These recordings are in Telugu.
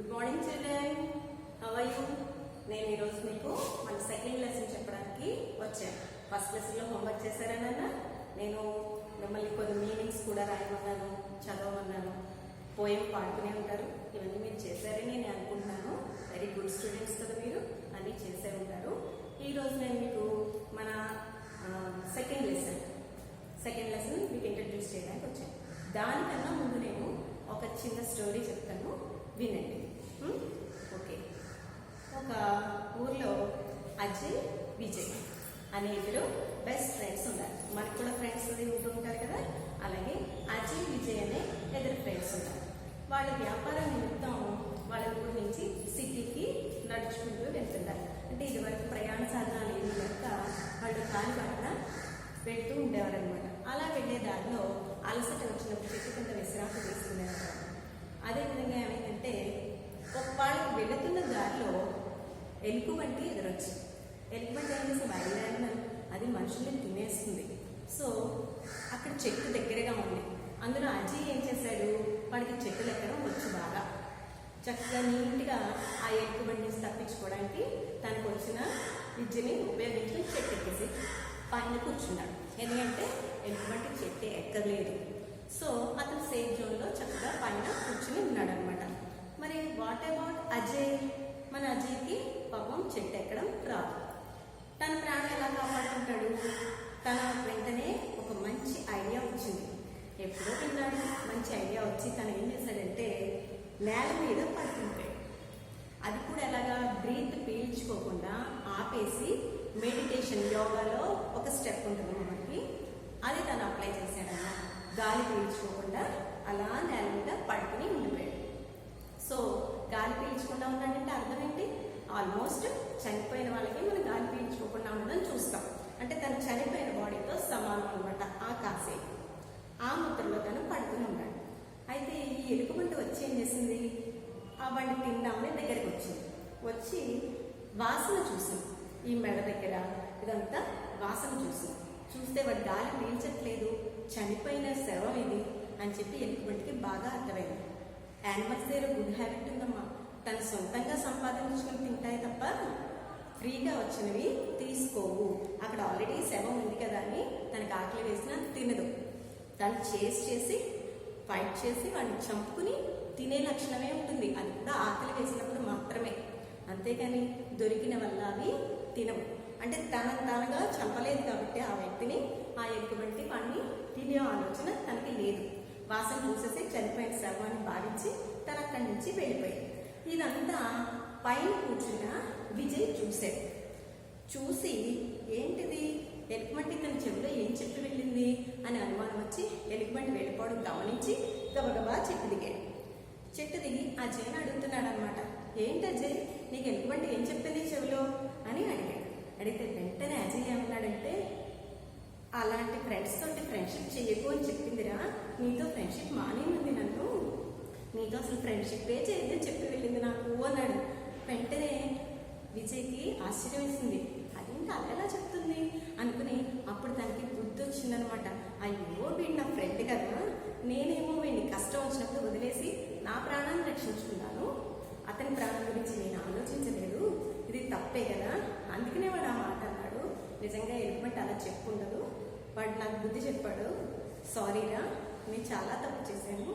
Good morning children, how are you? నేను ఈరోజు మీకు మన సెకండ్ లెసన్ చెప్పడానికి వచ్చాను. ఫస్ట్ లెసన్లో హోంవర్క్ చేశారనన్నా నేను మిమ్మల్ని కొన్ని మీనింగ్స్ కూడా రాయమన్నాను, చదవమన్నాను, పోయం పాడుతూనే ఉంటారు. ఇవన్నీ మీరు చేశారని నేను అనుకుంటున్నాను. వెరీ గుడ్ స్టూడెంట్స్ కదా మీరు, అన్నీ చేసే ఉంటారు. ఈరోజు నేను మీకు మన సెకండ్ లెసన్ మీకు ఇంట్రడ్యూస్ చేయడానికి వచ్చాను. దానికన్నా ముందు నేను ఒక చిన్న స్టోరీ చెప్తాను, వినండి. ఓకే, ఒక ఊర్లో అజయ్, విజయ్ అనే ఇద్దరు బెస్ట్ ఫ్రెండ్స్ ఉన్నారు. మనకు కూడా ఫ్రెండ్స్ ఉంటూ ఉంటారు కదా, అలాగే అజయ్, విజయ్ అనే ఇద్దరు ఫ్రెండ్స్ ఉన్నారు. వాళ్ళ వ్యాపారం నిమిత్తం వాళ్ళ ఊరి నుంచి సిటీకి నడుచుకుంటూ వెళ్తున్నారు. అంటే ఇదివరకు ప్రయాణ సాధనాలు ఏమి లేక వాళ్ళు కాలిబాటన వెళ్తూ ఉండేవారు అనమాట. అలా వెళ్లే దారిలో అలసట వచ్చినప్పుడు చెట్టు కింద విశ్రాంతి తీసుకునేవారు. అదేవిధంగా ఏమైందంటే వాళ్ళకి వెళుతున్న దారిలో ఎలుగుబంటి ఎదురొచ్చింది. ఎలుగుబంటి ఏం చేసి బయలుదేరిన అది మనుషుల్ని తినేస్తుంది. సో అక్కడ చెట్టు దగ్గరగా ఉంది. అందులో అజయ్ ఏం చేశాడు, వాడికి చెట్టులు ఎక్కడం వచ్చు బాగా. చక్కగా నీట్గా ఆ ఎలుగుబంటిని తప్పించుకోవడానికి తనకు వచ్చిన విద్యని ఉపయోగించి చెట్టు ఎక్కేసి పైన కూర్చున్నాడు. ఎందుకంటే ఎలుగుబంటి చెట్టు ఎక్కలేదు. సో అతను సేఫ్ జోన్లో చక్కగా పైన కూర్చుని ఉన్నాడు అనమాట. మరి వాట్ అబౌట్ అజయ్? మన అజయ్కి పాపం చెట్టు ఎక్కడం రాదు. తన ప్రాణం ఎలా కాపాడుకుంటాడు? తన వెంటనే ఒక మంచి ఐడియా వచ్చింది. ఎప్పుడో విన్నాడు, మంచి ఐడియా వచ్చి తను ఏం చేశాడంటే నేల మీద పడుకుంటాడు. అది కూడా ఎలాగా, బ్రీత్ పీల్చుకోకుండా ఆపేసి మెడిటేషన్, యోగాలో ఒక స్టెప్ ఉంటుంది మనకి, అది తను అప్లై చేశాడన్న. గాలి పీల్చుకోకుండా అలా నేల మీద పడుకుని ఉండిపోయాడు. సో గాలి పీల్చుకుండా ఉన్నాడంటే అర్థం ఏంటి? ఆల్మోస్ట్ చనిపోయిన వాళ్ళకి మనం గాలి పీల్చుకోకుండా ఉండడం చూస్తాం. అంటే తను చనిపోయిన బాడీతో సమానం అనమాట. ఆ కాసేపు ఆ ముద్రలో తను పడుకుని ఉన్నాడు. అయితే ఈ ఎలుగుబంటి వచ్చి ఏం చేసింది, ఆ బండి తిందామని దగ్గరికి వచ్చింది. వచ్చి వాసన చూసింది. ఈ మెడ దగ్గర ఇదంతా వాసన చూసింది. చూస్తే వాడు గాలి పీల్చట్లేదు, చనిపోయిన శవం ఇది అని చెప్పి ఎలుగుబంటికి బాగా అర్థమైంది. యానిమల్స్ దగ్గర గుడ్ హ్యాబిట్ ఉందమ్మా, తను సొంతంగా సంపాదించుకుని తింటాయి తప్ప ఫ్రీగా వచ్చినవి తీసుకోవు. అక్కడ ఆల్రెడీ శవం ఉంది కదా అని తనకు ఆకలి వేసినా తినదు. తను చేసి ఫైట్ చేసి వాడిని చంపుకుని తినే లక్షణమే ఉంటుంది. అది కూడా ఆకలి వేసినప్పుడు మాత్రమే, అంతేకాని దొరికిన వల్ల అవి తినవు. అంటే తనగా చంపలేదు కాబట్టి ఆ వ్యక్తిని, ఆ ఎలుగుబంటి వాడిని తినే ఆలోచన తనకి లేదు. వాసన చూసేసి చనిపోయిన శవాన్ని భావించి తన అక్కడి నుంచి వెళ్ళిపోయింది. ఇదంతా పైన కూర్చున్న విజయ్ చూశాడు. చూసి ఏంటిది, ఎలుగుబంటి తన చెవిలో ఏం చెప్పి వెళ్ళింది అని అనుమానం వచ్చి ఎలుగుబంటి వెళ్ళిపోవడం గమనించి గబగబా చెట్టు దిగాడు. చెట్టు దిగి అజయ్ని అడుగుతున్నాడు అనమాట. ఏంటి అజయ్, నీకు ఎలుగుబంటి ఏం చెప్పింది చెవిలో అని అడిగాడు. అడిగితే వెంటనే అజయ్ ఏమన్నాడంటే, అలాంటి ఫ్రెండ్స్ తోటి ఫ్రెండ్షిప్ చేయకు అని చెప్పిందిరా, నీతో ఫ్రెండ్షిప్ మానేనుంది, నన్ను నీతో అసలు ఫ్రెండ్షిప్పే చేయొద్దని చెప్పి వెళ్ళింది నాకు అన్నాడు. వెంటనే విజయ్కి ఆశ్చర్యం వేసింది. అదేంటి అలా ఎలా చెప్తుంది అనుకుని అప్పుడు తనకి బుద్ధి వచ్చిందనమాట. అయ్యో వీడు నా ఫ్రెండ్ కదా, నేనేమో వీడిని కష్టం వచ్చినప్పుడు వదిలేసి నా ప్రాణాన్ని రక్షించుకున్నాను, అతని ప్రాణం గురించి నేను ఆలోచించలేదు, ఇది తప్పే కదా, అందుకనే వాడు ఆ మాట అన్నాడు. నిజంగా ఎలుగుబంటి అలా చెప్పుండదు, వాడు నాకు బుద్ధి చెప్పాడు, సారీరా నేను చాలా తప్పు చేశాను,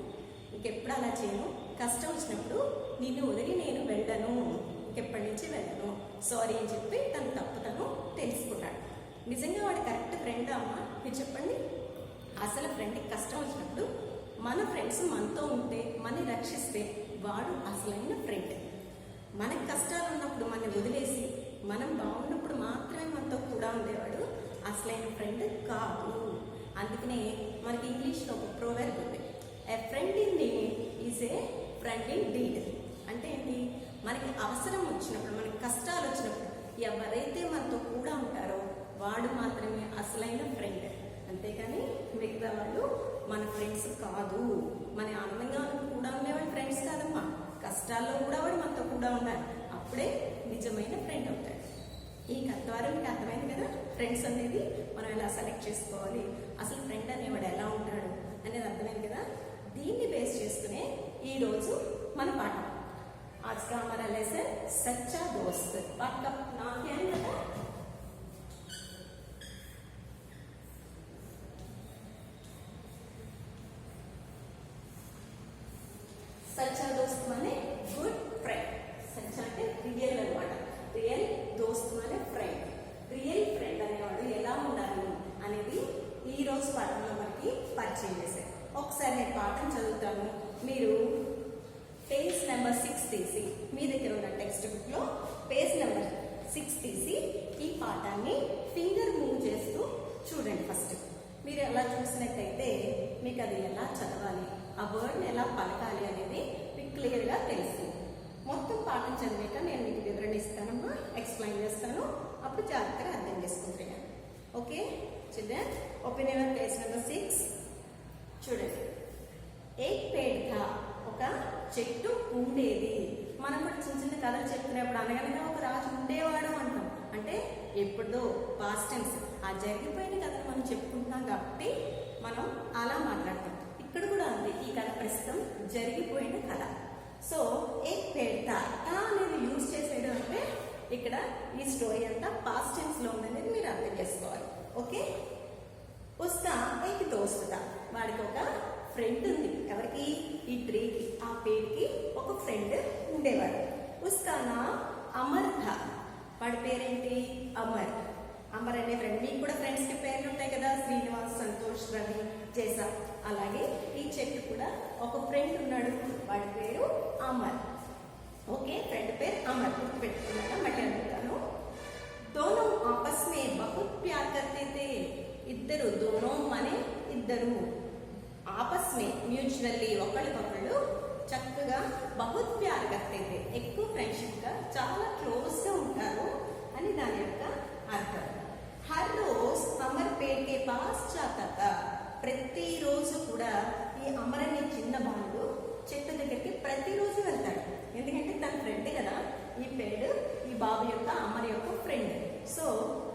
ఇంకెప్పుడు అలా చేయను, కష్టం వచ్చినప్పుడు నిన్ను వదిలి నేను వెళ్ళను, ఇంకెప్పటి నుంచి వెళ్ళను, సారీ అని చెప్పి తను తప్పు తను తెలుసుకున్నాడు. నిజంగా వాడు కరెక్ట్ ఫ్రెండ్ అమ్మా, మీరు చెప్పండి. అసలు ఫ్రెండ్కి కష్టం వచ్చినప్పుడు మన ఫ్రెండ్స్ మనతో ఉంటే, మనని రక్షిస్తే వాడు అసలైన ఫ్రెండ్. మనకి కష్టాలు ఉన్నప్పుడు మనని వదిలేసి మనం బాగున్నప్పుడు మాత్రమే మనతో కూడా ఉండేవాడు అసలైన ఫ్రెండ్ కాదు. అందుకనే మనకి ఇంగ్లీష్లో ఒక ప్రోవర్బ్ ఉంది, a friend in need is a friend indeed. అంటే ఏంటి, మనకి అవసరం వచ్చినప్పుడు, మనకి కష్టాలు వచ్చినప్పుడు ఎవరైతే మనతో కూడా ఉంటారో వాడు మాత్రమే అసలైన ఫ్రెండ్. అంతేకాని మిగతా వాళ్ళు మన ఫ్రెండ్స్ కాదు. మన ఆనందంగా కూడా ఉండేవాడు ఫ్రెండ్స్ కాదమ్మా, కష్టాల్లో కూడా వాడు మనతో కూడా ఉండాలి, అప్పుడే నిజమైన ఫ్రెండ్ అవుతాడు. ఈ కథ ద్వారా మీకు అర్థమైంది కదా, ఫ్రెండ్స్ అనేది మనం ఎలా సెలెక్ట్ చేసుకోవాలి, అసలు ఫ్రెండ్ అనేవాడు ఎలా ఉంటాడు అనేది అర్థమైంది కదా. దీన్ని బేస్ చేసుకునే ఈరోజు మన పాఠం. आज का हमारा लेसन सच्चा दोस्त। आपका नाम क्या है बेटा? सच्चा दोस्त माने गुड फ्रेंड। सच्चा అంటే రియల్ అన్నమాట। రియల్ దోస్త్ మానే ఫ్రెండ్। రియల్ ఫ్రెండ్ అనేవాడు ఎలా ఉండాలి అనేది ఈ రోజు పాఠంలో మనకి పరిచయం చేశారు। ఒకసారి నేను పాఠం చదువుతాను, మీరు పేజ్ నెంబర్ 6 తీసి, మీ దగ్గర ఉన్న టెక్స్ట్ బుక్ లో పేజ్ నెంబర్ 6 తీసి ఈ పాఠాన్ని ఫింగర్ మూవ్ చేస్తూ చూడండి। ఫస్ట్ మీరు ఎలా చూసినట్టయితే మీకు అది ఎలా చదవాలి, ఆ వర్డ్ని ఎలా పలకాలి అనేది మీకు క్లియర్గా తెలుస్తుంది। మొత్తం పాఠం చదివాక నేను మీకు వివరణ ఇస్తానమ్మా, ఎక్స్ప్లెయిన్ చేస్తాను, అప్పుడు జాగ్రత్తగా అర్థం చేసుకుంటాను। Okay children, open your page number 6 చూడండి। ఏక్ పేడ్ థా, ఒక చెట్టు ఉండేది। మనం కూడా చిన్న చిన్న కథలు చెప్తున్నప్పుడు అనగనగా ఒక రాజు ఉండేవాడు అంటాం, అంటే ఎప్పుడో పాస్ట్ టెన్స్, ఆ జరిగిపోయిన కథను మనం చెప్పుకుంటున్నాం కాబట్టి మనం అలా మాట్లాడతాం। ఇక్కడ కూడా ఉంది, ఈ కథ ప్రస్తుతం జరిగిపోయిన కథ। సో ఏక్ పేడ్ థా అనేది యూజ్ చేసేయడం అంటే ఇక్కడ ఈ స్టోరీ అంతా పాస్ట్ టెన్స్ లో ఉందనేది మీరు అర్థం చేసుకోవాలి। ఓకే, ఉస్కా ఏక్ దోస్త్ థా, వాడికి ఒక ఫ్రెండ్ ఉంది। ఎవరికి? ఈ ట్రీకి, ఆ పేరుకి ఒక ఫ్రెండ్ ఉండేవాడు। ఉస్కా నా అమర్ థా, వాడి పేరేంటి? అమర్। అమర్ అనే ఫ్రెండ్, మీకు కూడా ఫ్రెండ్స్ కి పేర్లు ఉంటాయి కదా, శ్రీనివాస్, సంతోష్, రవి, జేసా, అలాగే ఈ చెట్టు కూడా ఒక ఫ్రెండ్ ఉన్నాడు, వాడి పేరు అమర్। ఓకే, ఫ్రెండ్ పేరు అమర్, గుర్తుపెట్టుకున్నాక మళ్ళీ అడుగుతాను। దోనో ఆపస్ మే బహుత్ ప్యార్ కర్తే తే, ఇద్దరు, దోనో అనే ఇద్దరు, ఆపస్ మే మ్యూచువల్లీ ఒకళ్ళకొకళ్ళు చక్కగా బహుత్ ప్యార్ కర్తే తే, ఎక్కువ ఫ్రెండ్షిప్ గా చాలా క్లోజ్ గా ఉంటారు అని దాని యొక్క అర్థం। హర్ రోజ్ అమర్ పేడ్ కే పాస్ జాతా థా, ప్రతిరోజు కూడా ఈ అమర్ అనే చిన్న బాలుడు చెట్టు దగ్గరికి ప్రతిరోజు వెళ్తాడు, ఎందుకంటే తన ఫ్రెండ్ కదా ఈ పేడు, ఈ బాబు యొక్క అమర్ యొక్క ఫ్రెండ్। సో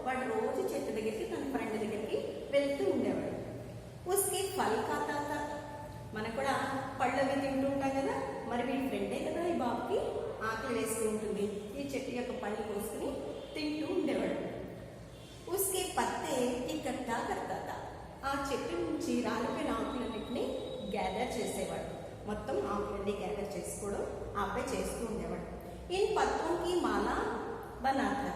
వాడు రోజు చెట్టు దగ్గరికి, తన ఫ్రెండ్ దగ్గరికి వెళ్తూ ఉండేవాడు। ఉస్కి ఫల్ ఖాతా థా, మనం కూడా పళ్ళు అవి తింటూ ఉంటాం కదా, మరి మీ ఫ్రెండే కదా ఈ బాబుకి ఆకలి వేస్తూ ఉంటుంది, ఈ చెట్టు యొక్క పళ్ళు కోసుకుని తింటూ ఉండేవాడు। ఉస్కే పత్తే ఇకట్టా కర్తా థా, ఆ చెట్టు నుంచి రాలిపోయిన ఆకులన్నింటినీ గ్యాదర్ చేసేవాడు, మొత్తం ఆకులన్నీ గ్యాదర్ చేసుకోవడం ఆ అబ్బాయి చేస్తూ ఉండేవాడు। ఇన్ పత్తంకి మాల బనాథా,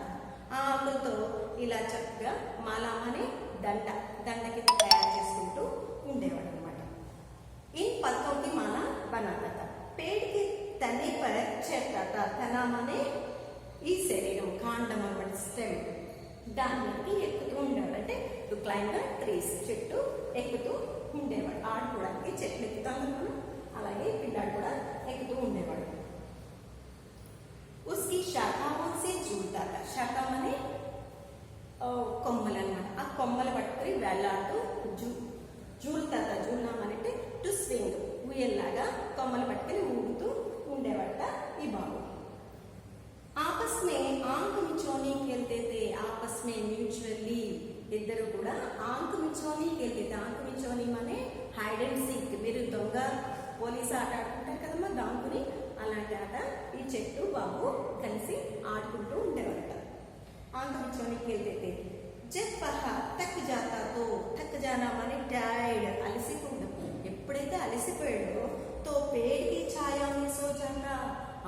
ఆ ఆకులతో ఇలా చక్కగా మాల అనే దండ కింద తయారు చేసుకుంటూ ఉండేవాడు అనమాట। ఇన్ పత్తంకి మాల బనాథా థా, పేడ్కి తనే పర్ చढ़ता था, తన అనే ఈ శరీరం, కాండం అన్నమాట, స్టెమ్, దానికి ఎక్కుతూ ఉండేవాడు, అంటే టు క్లైంబ్ ద ట్రీస్, చెట్టు ఎక్కుతూ ఉండేవాడు, ఆడుకోవడానికి చెట్లు ఎక్కుతాం మనం, అలాగే పిల్లాడు కూడా ఎక్కుతూ ఉండేవాడు। ఉస్కి శాఖాओं से झूलता था, శాఖం అనే కొమ్మలు అన్నమాట, ఆ కొమ్మలు పట్టుకుని వేలాడుతూ జూల్తా థా, జూల్నా అంటే టు స్వింగ్, ఊయల్లాగా కొమ్మలు పట్టుకుని ఊగుతూ ఉండేవాట ఈ బాబు। ఆపస్ మే ఆంక్ మిచోని खेलते थे, ఆపస్ మే మ్యూచువల్లీ, ఇద్దరు కూడా ఆంక్ మిచోని खेलते थे, ఆంక్ మిచోని మానే హైడ్ అండ్ సీక్, మీరు దొంగ పోలీసు ఆట ఆడుకుంటారు కదమ్మా, దాంకుని అలాంటి ఆట ఈ చెట్టు బాబు కలిసి ఆడుకుంటూ ఉండేవాట। ఆంక్ మిచోని खेलते थे, జబ్ వహ్ తక్ జాతా తో, తక్ జానా మానే టైర్డ్, అలసిపోవడం, ఎప్పుడైతే అలసిపోయాడో తో పేడ్కి ఛాయా మే సో జానా,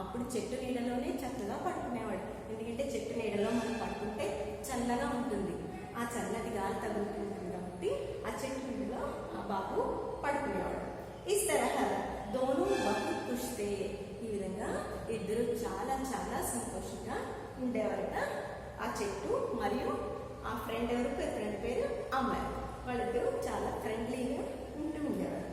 అప్పుడు చెట్టు నీడలోనే చక్కగా పడుకునేవాడు, ఎందుకంటే చెట్టు నీడలో మనం పడుకుంటే చల్లగా ఉంటుంది, ఆ చల్లటి గాలి తగులుతుంటుంది కాబట్టి ఆ చెట్టు నీడలో ఆ బాబు పడుకునేవాడు। ఇస్ తరహ దోనో బహుత్ ఖుష్ थे, ఈ విధంగా ఇద్దరు చాలా చాలా సంతోషంగా ఉండేవారట, ఆ చెట్టు మరియు ఆ ఫ్రెండ్ ఎవరు, ఫ్రెండ్ పేరు అమర్, వాళ్ళిద్దరూ చాలా ఫ్రెండ్లీగా ఉంటూ ఉండేవారు।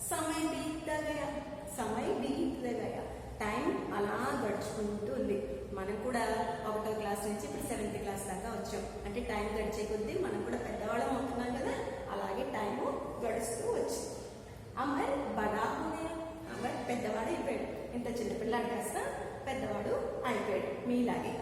సమయ బీతదా గయా, టైం అలా గడుచుకుంటుంది, మనం కూడా 1వ క్లాస్ నుంచి ఇప్పుడు 7th క్లాస్ దాకా వచ్చాం, అంటే టైం గడిచే కొద్దీ మనం కూడా పెద్దవాళ్ళం అవుతున్నాం కదా, అలాగే టైము గడుస్తూ వచ్చింది। అమర్ బడా హువే, అమర్ పెద్దవాడు అయిపోయాడు, ఇంత చిన్నపిల్లాడు కాస్త పెద్దవాడు అయిపోయాడు మీలాగే।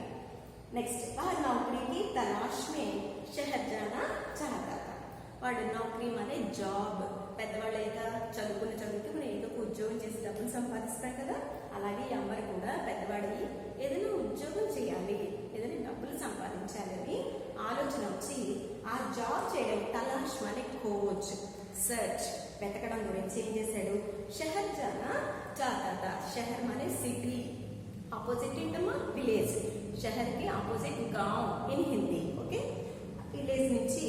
నెక్స్ట్, ఆ నౌకరీకి తలాష్ మే షహర్ జానా చాహతా థా, వాడు నౌకరీ అనే జాబ్, పెద్దవాళ్ళు ఏదో చదువుకుని మనం ఏదో ఉద్యోగం చేసి డబ్బులు సంపాదిస్తాం కదా, అలాగే ఈ అమ్మరు కూడా పెద్ద సంపాదించాలని ఆలోచన వచ్చి ఆ జాబ్ చేయడం తలాష్ మనే ఖోజ్ సర్చ్ వెతకడం గురించి ఏం చేశాడు, షహర్ జానా చాతా థా. షహర్ మనే సిటీ, ఆపోజిట్ ఏంటమ్మా విలేజ్, షహర్ కి ఆపోజిట్ గాంవ్ ఇన్ హిందీ. ఓకే, విలేజ్ నుంచి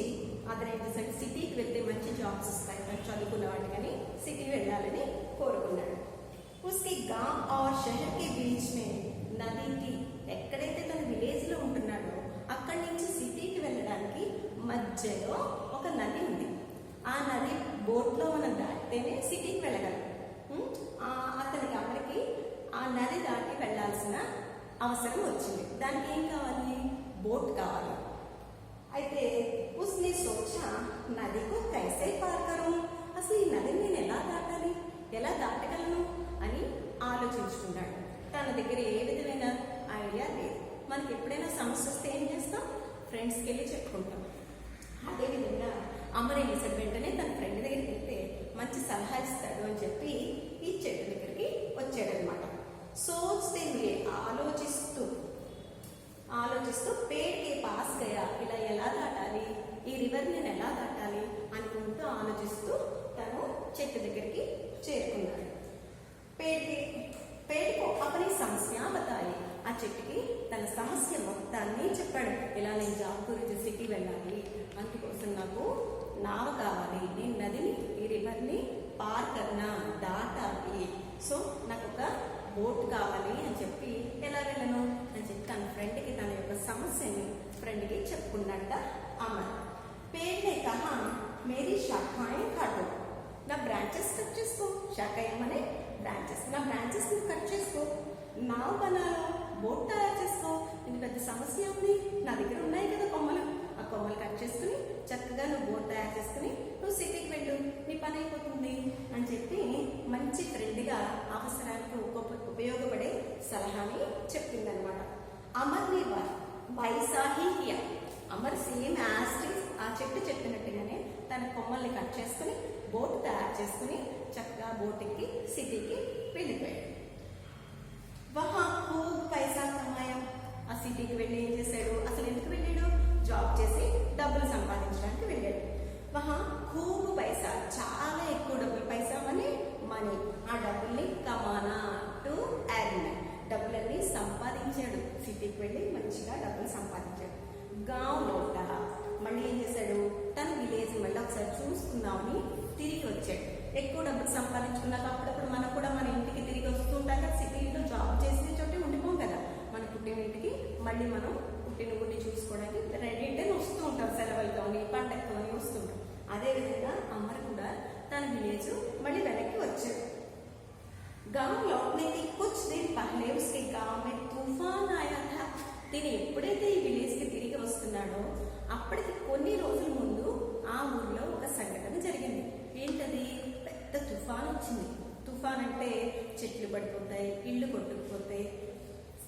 అతను ఏం చేశాడు, సిటీకి వెళ్తే మంచి జాబ్స్ వస్తాయి, చదువుకున్న వాటికని సిటీ వెళ్ళాలని కోరుకున్నాడు. उसके गांव और शहर के बीच में నది థీ. ఎక్కడైతే తన విలేజ్ లో ఉంటున్నాడో అక్కడి నుంచి సిటీకి వెళ్ళడానికి మధ్యలో ఒక నది ఉంది. ఆ నది బోట్ లో మనం దాటితేనే సిటీకి వెళ్ళగలం. అతనికి అక్కడికి ఆ నది దాటి వెళ్లాల్సిన అవసరం వచ్చింది. దానికి ఏం కావాలి, బోట్ కావాలి. అయితే ఉస్నే సోచా నదికు కైసే పార్ కరూ, అసలు ఈ నదిని నేను ఎలా దాటాలి, ఎలా దాటగలను అని ఆలోచించుకున్నాడు. తన దగ్గర ఏ విధమైన ఐడియా లేదు. మనకి ఎప్పుడైనా సమస్య వస్తే ఏం చేస్తాం, ఫ్రెండ్స్కి వెళ్ళి చెప్పుకుంటాం. అదేవిధంగా అమర్ ఏం చేశాడు, వెంటనే తన ఫ్రెండ్ దగ్గరికి వెళ్తే మంచి సలహా ఇస్తాడు అని చెప్పి ఈ చెట్టు దగ్గరికి వచ్చాడనమాట. సోచ్తే హుయే, ఆలోచిస్తూ పేడ్కి పాస్ గయా. ఇలా ఎలా దాటాలి, ఈ రివర్ నేను ఎలా దాటాలి అనుకుంటూ ఆలోచిస్తూ తను చెట్టు దగ్గరికి చేరుకున్నాడు. పేడ్కు అపని సమస్య బతాయి. ఆ చెట్టుకి తన సమస్య మొత్తాన్ని చెప్పాడు. ఇలా నేను జాబ్ గురించి సిటీ వెళ్ళాలి, అందుకోసం నాకు నావ కావాలి, నేను నదిని ఈ రివర్ని పార్ కర్నా దాటాలి, సో నాకు ఒక బోట్ కావాలి అని చెప్పి ఎలా వెళ్ళను అని చెప్పి తన ఫ్రెండ్కి తన యొక్క సమస్యని ఫ్రెండ్కి చెప్పుకున్నట్ట అమర్. పేరునే కహా మేరీ శాఖాయే కాటు, నా బ్రాంచెస్ కట్ చేసుకో. శాఖ ఏమనే బ్రాంచెస్, నా బ్రాంచెస్ నువ్వు కట్ చేసుకో, నావ్ బనాలో బోట్ తయారు చేసుకో. నీకు పెద్ద సమస్య ఉంది, నా దగ్గర ఉన్నాయి కదా కొమ్మలు, ఆ కొమ్మలు కట్ చేసుకుని చక్కగా నువ్వు బోట్ తయారు చేసుకుని నువ్వు సిటీకి వెళ్ళు, నీ పని అయిపోతుంది అని చెప్పి మంచి ఫ్రెండ్గా అవసరానికి ఉపయోగపడే సలహాని చెప్పిందనమాట. అమర్ని వైసాహి కియా. అమర్ సేమ్ యాస్టిస్ ఆ చెట్టు చెప్పినట్టుగానే తన కొమ్మల్ని కట్ చేసుకుని బోట్ తయారు చేసుకుని చక్కగా బోట్ ఎక్కి సిటీకి వెళ్ళిపోయాడు. వహా ఖూబ్ పైసా కమాయా. ఆ సిటీకి వెళ్ళి ఏం చేశాడు, అసలు ఎందుకు వెళ్ళాడు, జాబ్ చేసి డబ్బులు సంపాదించడానికి వెళ్ళాడు. వహా ఖూబ్ పైసా, చాలా ఎక్కువ డబ్బులు, పైసా మనీ మనీ, ఆ డబ్బుల్ని కమానా టు ఎర్న్, డబ్బులన్నీ సంపాదించాడు. సిటీకి వెళ్ళి మంచిగా డబ్బులు సంపాదించాడు. గాంవ్ లోట, మళ్ళీ ఏం చేశాడు, తన విలేజ్ మళ్ళీ ఒకసారి చూసుకుందామని తిరిగి వచ్చాడు. ఎక్కువ డబ్బులు సంపాదించుకున్నాక అప్పుడప్పుడు మనం కూడా మన ఇంటికి తిరిగి వస్తుంటాం కదా, సిటీలో జాబ్ చేసే చోటే ఉండిపోం కదా, మన పుట్టిన ఇంటికి మళ్ళీ మనం పుట్టిన ఊరిని చూసుకోవడానికి రెండింటిని వస్తూ ఉంటాం, సెలవులతో పండగతో వస్తుంటాం. అదేవిధంగా అమర్ కూడా తన విలేజ్ మళ్ళీ వెనక్కి వచ్చాడు. गांव लौटने के कुछ दिन पहले उसके गांव में तूफान आया था. తిని ఎప్పుడైతే ఈ విలేజ్ కి తిరిగి వస్తున్నాడో అప్పటికి కొన్ని రోజుల ముందు ఆ ఊర్లో ఒక సంఘటన జరిగింది. ఏంటది, పెద్ద తుఫాన్ వచ్చింది. తుఫాన్ అంటే చెట్లు పడిపోతాయి, ఇళ్ళు కొట్టుకుపోతాయి,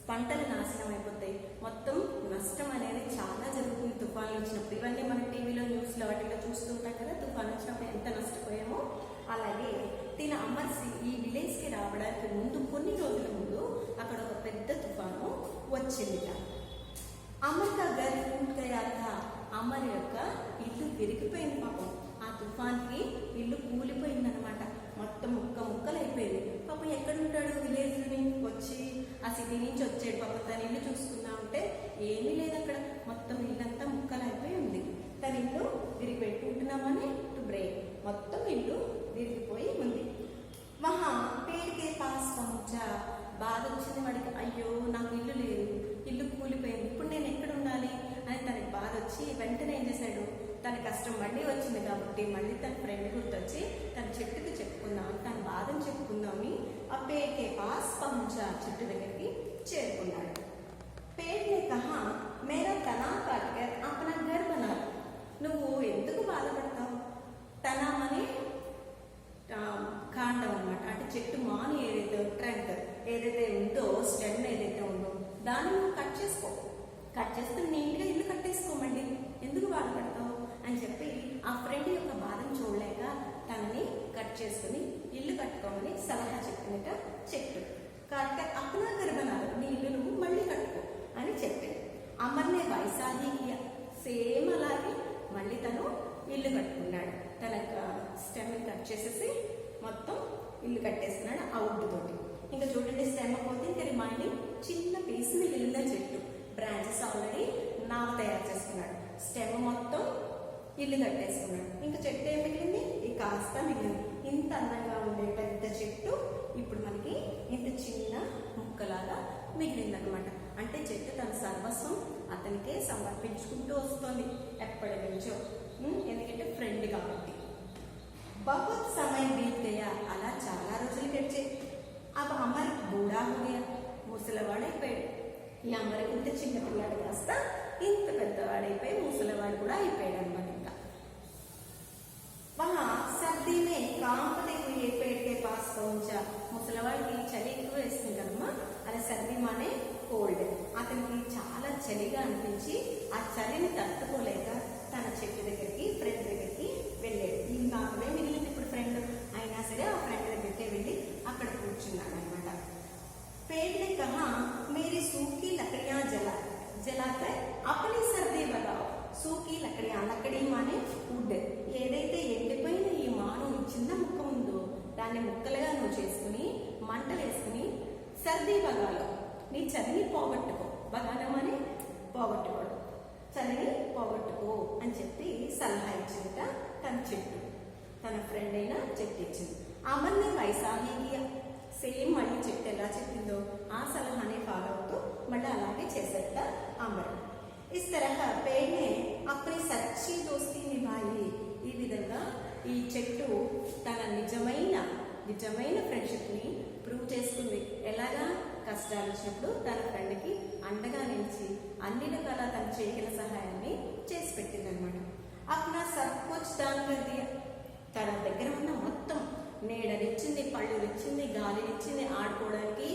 పంటలు నాశనం అయిపోతాయి, మొత్తం నష్టం అనేది చాలా జరుగుతుంది తుఫాన్లు వచ్చినప్పుడు. ఇవన్నీ మన టీవీలో న్యూస్లో వాటిలో చూస్తుంటాం కదా, తుఫాన్ వచ్చినప్పుడు ఎంత నష్టపోయామో. అలాగే తిన అమర్ ఈ విలేజ్ కి రావడానికి ముందు కొన్ని రోజుల ముందు అక్కడ ఒక పెద్ద తుఫాను వచ్చింది. అమర్ కా ఘర్ టూట్ గయా థా. అమర్ యొక్క ఇల్లు విరిగిపోయింది పాపం. ఆ తుఫాన్కి ఇల్లు కూలిపోయిందనమాట, మొత్తం ముక్కలు అయిపోయింది. పాపం ఎక్కడుంటాడు, విలేజ్ వచ్చి ఆ సిటీ నుంచి వచ్చాడు. పాపం తన ఇల్లు చూసుకుందా ఉంటే ఏమీ లేదు అక్కడ, మొత్తం ఇల్లంతా ముక్కలు అయిపోయి ఉంది. తన ఇల్లు విరిగిపోయి, టూటున్నామని టు బ్రేక్, మొత్తం ఇల్లు విరిగిపోయి ఉంది. మహా పేరుకే పాస్ పహుంచా. బాధ వచ్చింది వాడికి, అయ్యో నాకు ఇల్లు లేదు, ఇల్లు కూలిపోయింది, ఇప్పుడు నేను ఎక్కడ ఉండాలి అని తనకి బాధ వచ్చి వెంటనే ఏం చేశాడు, తన కష్టం మళ్ళీ వచ్చింది కాబట్టి మళ్ళీ తన ఫ్రెండ్ గుర్తొచ్చి తన చెట్టుకి చెప్పుకుందాం, తన బాధను చెప్పుకుందామని ఆ పేరుకే పాస్ పహుంచా, చెట్టు దగ్గరికి చేరుకున్నాడు. పేరునే కహా మేరా తనా కాట్కర్ అపనా ఘర్ బనా. నువ్వు ఎందుకు బాధపడతావు, తనాం అనే కాండం అనమాట, అంటే చెట్టు మాను ఏదైతే ట్రంక్ ఏదైతే ఉందో, స్టెమ్ ఏదైతే ఉందో దాన్ని నువ్వు కట్ చేసుకో, కట్ చేసుకుని నీట్గా ఇల్లు కట్టేసుకోమండి, ఎందుకు బాధపడతావు అని చెప్పి ఆ ఫ్రెండ్ యొక్క బాధను చూడలేక తనని కట్ చేసుకుని ఇల్లు కట్టుకోమని సలహా చెప్పినట్ట చెట్టు. కాట్కర్ అప్నా గర్భనాలు, నీ ఇల్లు నువ్వు మళ్ళీ కట్టుకో అని చెప్పాడు. అమర్నే వైసాహి ఇల్లు కట్టేసుకున్నాడు. ఇంకా చెట్టు ఏం మిగిలింది? ఈ కాస్త మిగిలింది. ఇంత అందంగా ఉండే పెద్ద చెట్టు ఇప్పుడు మనకి ఇంత చిన్న ముక్కలాగా మిగిలిందనమాట. అంటే చెట్టు తన సర్వస్వం అతనికే సమర్పించుకుంటూ వస్తుంది ఎప్పటి నుంచో. ఎందుకంటే ఫ్రెండ్ కాబట్టి. బహుత్ సమయం బీత్ గయా, అలా చాలా రోజులు గడిచే. అవి అమర్ బూఢా హో గయా, ముసలివాడైపోయాడు. ఈ అమర్ ఇంత చిన్న పిల్లాడు కాస్త ఇంత పెద్దవాడైపోయి ముసలివాడు కూడా అయిపోయాడు అనమాట. ఇంకా వహా సర్దీ మే కాంపతే హుయే పేడ్ కే పాస్ పహుంచా. ముసలివాడికి చలి ఎక్కువ వేస్తుంది కదమ్మా, అలా సర్దీ మానే కోల్డ్. అతనికి చాలా చలిగా అనిపించి ఆ చలిని తట్టుకోలేక తన చెట్టు దగ్గరికి, ఫ్రెండ్ దగ్గరికి వెళ్ళాడు. ఈ మాత్రమే మిగిలింది ఇప్పుడు ఫ్రెండ్. అయినా సరే ఆ ఫ్రెండ్ దగ్గరికి వెళ్ళి అక్కడ కూర్చున్నాడు అనమాట. पेड़ ने कहा मेरी सूखी लकड़ियां जलाकर अपनी सर्दी लगाओ. सूखी लकड़ियां, लकड़ी माने వుడ్. ఏదైతే ఎండిపోయిన ఈ మాను చిన్న ముక్క ఉందో దాన్ని ముక్కలుగా నువ్వు చేసుకుని మంటలు వేసుకుని సర్దీ బగాలో నీ చలిని పోగొట్టుకో. బగానం అని పోగొట్టుకోవడం, చలిని పోగొట్టుకో అని చెప్పి సలహా ఇచ్చిందట తన చెట్టు. తన ఫ్రెండ్ అయిన చెట్టు ఇచ్చింది. అమర్ని వైసాహిగా సేమ్ మళ్ళీ చెట్టు ఎలా చెప్పిందో ఆ సలహానే ఫాలో అవుతూ మళ్ళీ అలాగే చేసేట అమర్. ఇస్ తరహా పేడ్నే అప్పని సచ్చి దోస్తీ నిభాయి. ఈ విధంగా ఈ చెట్టు తన నిజమైన ఫ్రెండ్షిప్ని ప్రూవ్ చేసుకుంది. ఎలాగా? కష్టాలు వచ్చినప్పుడు తన ఫ్రెండ్కి అండగా నిలిచి అన్ని రకాల తను చేయగల సహాయాన్ని చేసి పెట్టింది అనమాట. అప్పుడు సర్కోచ్ దాని తన దగ్గర ఉన్న మొత్తం నీడనిచ్చింది, పళ్ళునిచ్చింది, గాలినిచ్చింది, ఆడుకోవడానికి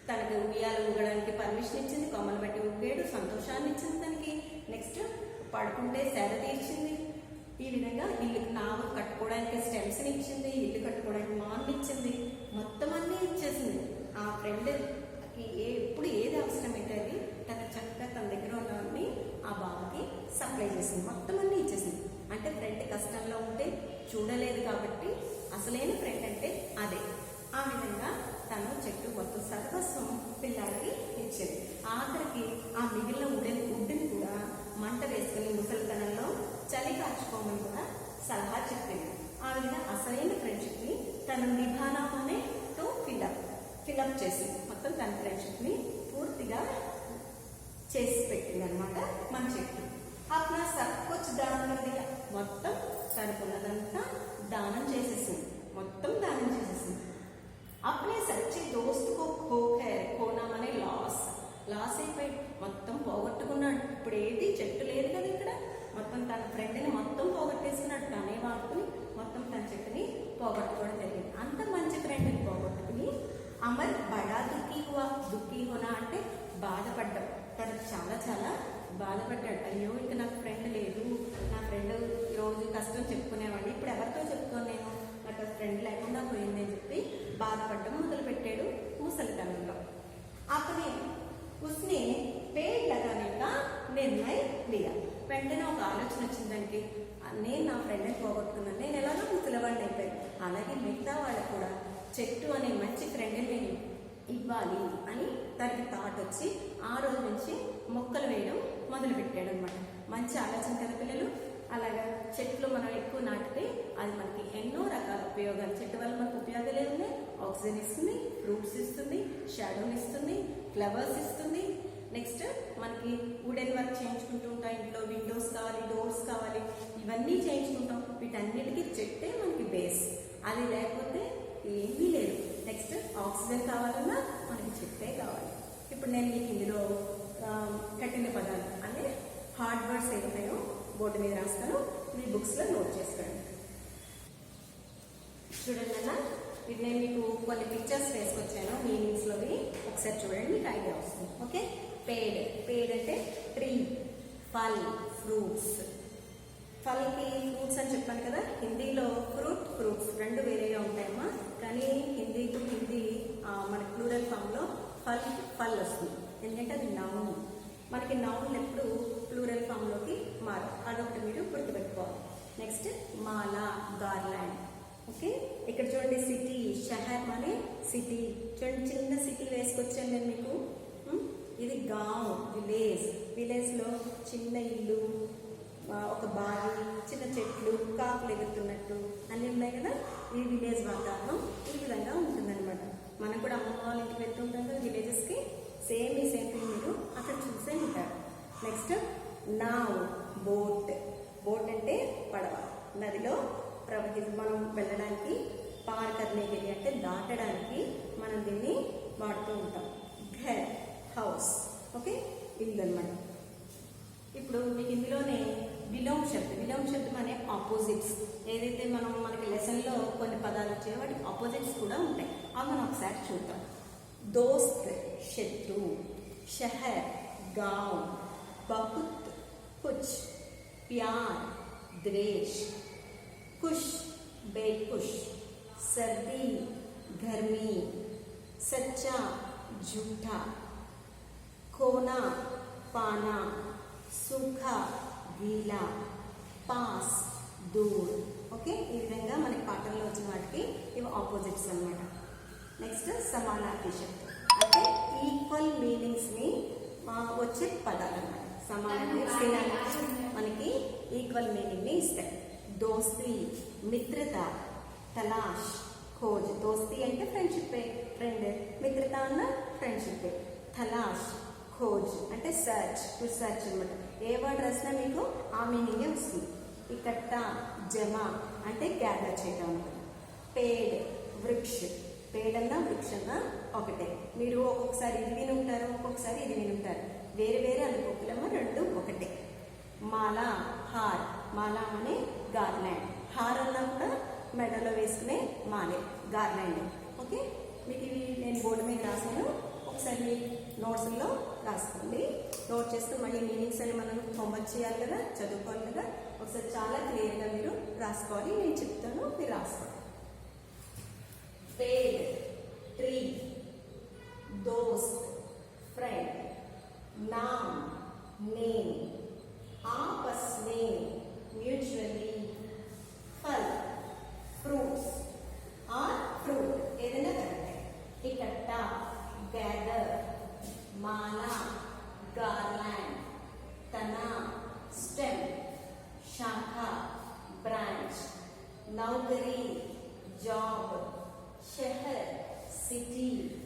తనకి ఉయ్యాలు ఊగడానికి పర్మిషన్ ఇచ్చింది, కొమ్మలు బట్టి ఊగాడు, సంతోషాన్ని ఇచ్చింది తనకి. నెక్స్ట్ పడుకుంటే సేద తీర్చింది. ఈ విధంగా ఇల్లు నావు కట్టుకోవడానికి స్టెమ్స్ని ఇచ్చింది, ఇల్లు కట్టుకోవడానికి మాన్లు ఇచ్చింది, మొత్తం అన్నీ ఇచ్చేసింది. ఆ ఫ్రెండ్కి ఎప్పుడు ఏది అవసరమైతే అది తన చక్కగా తన దగ్గర ఉన్నవన్నీ ఆ బాబుకి సప్లై చేసింది, మొత్తం అన్నీ ఇచ్చేసింది. అంటే ఫ్రెండ్ కష్టంలో ఉంటే చూడలేదు కాబట్టి అసలైన ఫ్రెండ్ అంటే అదే. ఆ విధంగా తను చెట్టు మొత్తం సర్వస్వం పిల్లాడికి ఇచ్చేది. ఆఖరికి ఆ మిగిలిన వుడ్ని కూడా మంట వేసుకుని ముసలితనంలో చలి కాచుకోమని కూడా సలహా చెప్పింది. ఆ విధంగా అసలైన ఫ్రెండ్షిప్ని తన నిభానానే తో ఫిలప్ చేసింది. మొత్తం తన ఫ్రెండ్షిప్ని పూర్తిగా చేసి పెట్టింది అనమాట మన చెట్టు. అప్పుడు సర్కొచ్చి దానం మొత్తం తనకున్నదంతా దానం చేసేసింది, మొత్తం దానం చేసేసింది. అప్పుడే సచ్చి దోస్తుకు కోనామనే లాస్ అయిపోయి మొత్తం పోగొట్టుకున్నాడు. ఇప్పుడు ఏది చెట్టు లేదు కదా ఇక్కడ, మొత్తం తన ఫ్రెండ్ని మొత్తం పోగొట్టేసుకున్నాడు. తనే వాడుకుని మొత్తం తన చెట్టుని పోగొట్టుకోవడం జరిగింది. అంత మంచి ఫ్రెండ్ని పోగొట్టుకుని అమర్ బడా దుఃఖీ హోనా అంటే బాధపడ్డాం. తను చాలా బాధపడ్డాడు. అయ్యో ఇక నాకు ఫ్రెండ్ లేదు, నా ఫ్రెండ్ రోజు కష్టం చెప్పుకునేవాడిని, ఇప్పుడు ఎవరితో చెప్పుకోను, నేను నాకు ఫ్రెండ్ లేకుండా పోయింది అని చెప్పి బాధపడడం మొదలుపెట్టాడు ముసలితనంలో. అప్పుడే ఉస్నే పేడ్ లగానే కా నిర్ణయం లియా. వెంటనే ఒక ఆలోచన వచ్చింది దానికి. నేను నా ఫ్రెండ్ని పోగొట్టుకున్నాను, నేను ఎలాగో ముసలివాడిని అయిపోయాను, అలాగే మిగతా వాళ్ళు కూడా చెట్టు అనే మంచి ఫ్రెండ్ని నేను ఇవ్వాలి అని తనకి థాట్ వచ్చి ఆ రోజు నుంచి మొక్కలు వేయడం మొదలుపెట్టాడు అనమాట. మంచి ఆలోచన కదా పిల్లలు. అలాగా చెట్లు మనం ఎక్కువ నాటితే అది మనకి ఎన్నో రకాల ఉపయోగాలు. చెట్టు వల్ల మనకు ఉపయోగాలు ఏమున్నాయి? ఆక్సిజన్ ఇస్తుంది, ఫ్రూట్స్ ఇస్తుంది, షాడోని ఇస్తుంది, ఫ్లవర్స్ ఇస్తుంది. నెక్స్ట్ మనకి వుడెన్ వర్క్ చేయించుకుంటూ ఉంటాం, ఇంట్లో విండోస్ కావాలి, డోర్స్ కావాలి, ఇవన్నీ చేయించుకుంటాం. వీటన్నిటికీ చెట్టే మనకి బేస్. అది లేకపోతే ఏమీ లేదు. నెక్స్ట్ ఆక్సిజన్ కావాలన్నా మనకి చెట్టే కావాలి. ఇప్పుడు నేను మీకు ఇందులో కఠిన పదాలు అంటే హార్డ్ వర్డ్స్ ఏమున్నాయో బోర్డు మీద రాస్తాను, మీ బుక్స్లో నోట్ చేసుకోండి. చూడండి అన్న, ఇది నేను మీకు కొన్ని పిక్చర్స్ వేసుకొచ్చాను మీనింగ్స్లోవి, ఒకసారి చూడండి, మీకు ఐడియా వస్తుంది. ఓకే, పేడ్ అంటే ట్రీ, ఫల్, ఫ్రూట్స్. ఫల్కి ఫ్రూట్స్ అని చెప్పాను కదా, హిందీలో ఫ్రూట్స్ రెండు వేరేగా ఉంటాయమ్మా. కానీ హిందీ మన ప్లూరల్ ఫామ్లో ఫల్ వస్తుంది, ఎందుకంటే అది నౌన్. మనకి నౌన్ ఎప్పుడు ప్లూరల్ ఫామ్లోకి మారు, అదొకటి మీరు గుర్తుపెట్టుకోవాలి. నెక్స్ట్ మాల, గార్లాండ్. ఓకే, ఇక్కడ చూడండి సిటీ, షహర్ అనే సిటీ. చూడండి చిన్న సిటీ వేసుకొచ్చాను నేను మీకు. ఇది గావ్, విలేజ్లో చిన్న ఇల్లు, ఒక బావి, చిన్న చెట్లు, కాకులు ఎగురుతున్నట్టు అన్నీ ఉన్నాయి కదా. ఈ విలేజ్ వాతావరణం ఈ విధంగా ఉంటుందన్నమాట. మనం కూడా అమ్మమ్మ వాళ్ళ ఇంటికి వెళ్తుంటాం కదా విలేజెస్కి, సేమ్ ఈ సేమ్ థింగ్ మీరు అక్కడ చూసే ఉంటారు. Next now, boat. బోట్ అంటే పడవ, నదిలో మనం వెళ్ళడానికి, పార్ కర్నే కే లియే అంటే దాటడానికి మనం దీన్ని వాడుతూ ఉంటాం. ఘర్, హౌస్. ఓకే, ఇల్లు అనమాట. ఇప్పుడు మీకు ఇందులోనే విలోమ్ శబ్దం అనే ఆపోజిట్స్ ఏదైతే మనకి లెసన్లో కొన్ని పదాలు వచ్చాయో వాటి ఆపోజిట్స్ కూడా ఉంటాయి. అవి మనం ఒకసారి చూద్దాం. దోస్త్, శత్రు. షహర్, గావ్. బహుత్, కుచ్. ప్యార్, ద్వేష్. खुश, बेखुश. सर्दी, गर्मी. सच्चा, झूठा. खोना, पाना. सूखा, गीला. पास, दूर. ఓకే, ఈ విధంగా మనకి పాఠంలో వచ్చిన వాటికి ఇవి ఆపోజిట్స్ అన్నమాట. నెక్స్ట్ సమానార్థి శబ్దం అంటే ఈక్వల్ మీనింగ్స్ని వచ్చే పదాలు అన్నమాట. సమానార్థి మనకి ఈక్వల్ మీనింగ్ని ఇస్తాయి. दोस्ती, मित्रता. तलाश, खोज. दोस्ती అంటే ఫ్రెండ్షిప్, ఫ్రెండ్. మిత్రత అన్న ఫ్రెండ్షిప్. తలాష్, ఖోజ్ అంటే సర్చ్, టు సర్చ్ అనమాట. ఏ వర్డ్ రాసినా మీకు ఆ మీనింగే వస్తుంది. ఇకట్టా, జమ అంటే గ్యాదర్ చేయడం అనమాట. పేడ్, వృక్ష. పేడ్ అన్న వృక్ష అన్న ఒకటే. మీరు ఒక్కొక్కసారి ఇది విని ఉంటారు, ఒక్కొక్కసారి ఇది విని ఉంటారు. వేరే వేరే అనుకోకలేమో, రెండు ఒకటే. మాల, హార్. మాల అనే గార్లాండ్. హార్ అన్నా కూడా మెడలో వేసుకునే మాలే, గార్లాండ్. ఓకే, మీకు ఇవి నేను బోర్డు మీద రాసాను, ఒకసారి మీ నోట్స్లో రాసుకోండి. నోట్ చేస్తే మళ్ళీ మీనింగ్స్ అని మనం హోంవర్క్ చేయాలి కదా, చదువుకోవాలి కదా. ఒకసారి చాలా క్లియర్గా మీరు రాసుకోవాలి. నేను చెప్తాను, మీరు రాసుకోండి. పేడ్, ట్రీ. दोस्त, फ्रेंड. नाम, नेम. आपस में, म्यूचुअली. फल, फ्रूट्स और फ्रूट ఏదైనా కరెక్టే. ఇకట్టా, గ్యాదర్. మాలా, గార్లాండ్. तना, स्टेम. शाखा, ब्रांच. नौकरी, जॉब. शहर, सिटी.